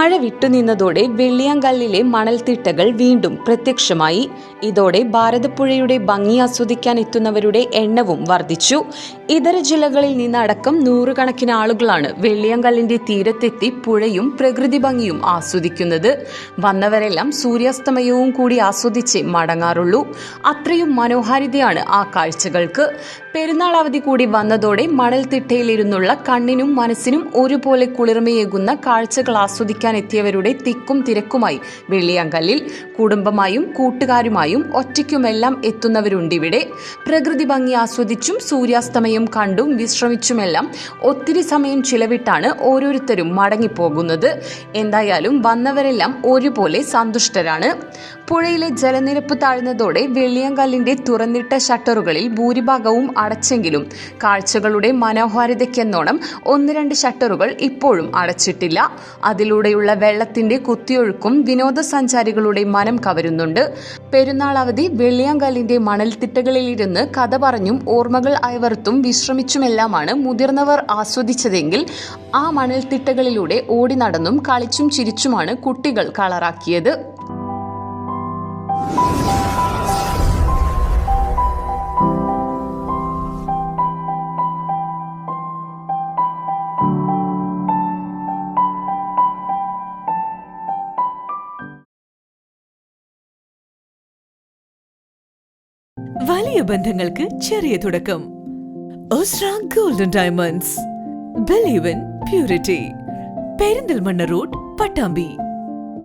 മഴ വിട്ടുനിന്നതോടെ വെള്ളിയാങ്കല്ലിലെ മണൽത്തിട്ടകൾ വീണ്ടും പ്രത്യക്ഷമായി. ഇതോടെ ഭാരതപ്പുഴയുടെ ഭംഗി ആസ്വദിക്കാൻ എത്തുന്നവരുടെ എണ്ണവും വർദ്ധിച്ചു. ഇതര ജില്ലകളിൽ നിന്നടക്കം നൂറുകണക്കിന് ആളുകളാണ് വെള്ളിയാങ്കല്ലിന്റെ തീരത്തെത്തി പുഴയും പ്രകൃതി ഭംഗിയും ആസ്വദിക്കുന്നത്. വന്നവരെല്ലാം സൂര്യാസ്തമയവും കൂടി ആസ്വദിച്ചേ മടങ്ങാറുള്ളൂ. അത്രയും മനോഹാരിതയാണ് ആ കാഴ്ചകൾക്ക്. പെരുന്നാൾ അവധി കൂടി വന്നതോടെ മണൽത്തിട്ടയിലിരുന്നുള്ള കണ്ണിനും മനസ്സിനും ഒരുപോലെ കുളിർമയേകുന്ന കാഴ്ചകൾ ആസ്വദിക്കാൻ എത്തിയവരുടെ തിക്കും തിരക്കുമായി വെള്ളിയാങ്കല്ലിൽ. കുടുംബമായും കൂട്ടുകാരുമായും ഒറ്റയ്ക്കുമെല്ലാം എത്തുന്നവരുണ്ടിവിടെ. പ്രകൃതി ഭംഗി ആസ്വദിച്ചും സൂര്യാസ്തമയം കണ്ടും വിശ്രമിച്ചുമെല്ലാം ഒത്തിരി സമയം ചിലവിട്ടാണ് ഓരോരുത്തരും മടങ്ങിപ്പോകുന്നത്. എന്തായാലും വന്നവരെല്ലാം ഒരുപോലെ സന്തുഷ്ടരാണ്. പുഴയിലെ ജലനിരപ്പ് താഴ്ന്നതോടെ വെള്ളിയാങ്കല്ലിന്റെ തുറന്നിട്ട ഷട്ടറുകളിൽ ഭൂരിഭാഗവും അടച്ചെങ്കിലും കാഴ്ചകളുടെ മനോഹാരിതയ്ക്കെന്നോണം 1-2 ഷട്ടറുകൾ ഇപ്പോഴും അടച്ചിട്ടില്ല. അതിലൂടെയുള്ള വെള്ളത്തിന്റെ കുത്തിയൊഴുക്കും വിനോദസഞ്ചാരികളുടെ മനം കവരുന്നുണ്ട്. പെരുന്നാൾ അവധി വെള്ളിയാങ്കല്ലിന്റെ മണൽത്തിട്ടകളിലിരുന്ന് കഥ പറഞ്ഞും ഓർമ്മകൾ അയവർത്തും വിശ്രമിച്ചുമെല്ലാമാണ് മുതിർന്നവർ ആസ്വദിച്ചതെങ്കിൽ ആ മണൽത്തിട്ടകളിലൂടെ ഓടി നടന്നും കളിച്ചും ചിരിച്ചുമാണ് കുട്ടികൾ കളറാക്കിയത്. വലിയ ബന്ധങ്ങൾക്ക് ചെറിയ തുടക്കം. Osra golden diamonds. Believe in purity. Perinthalmanna road, Pattambi.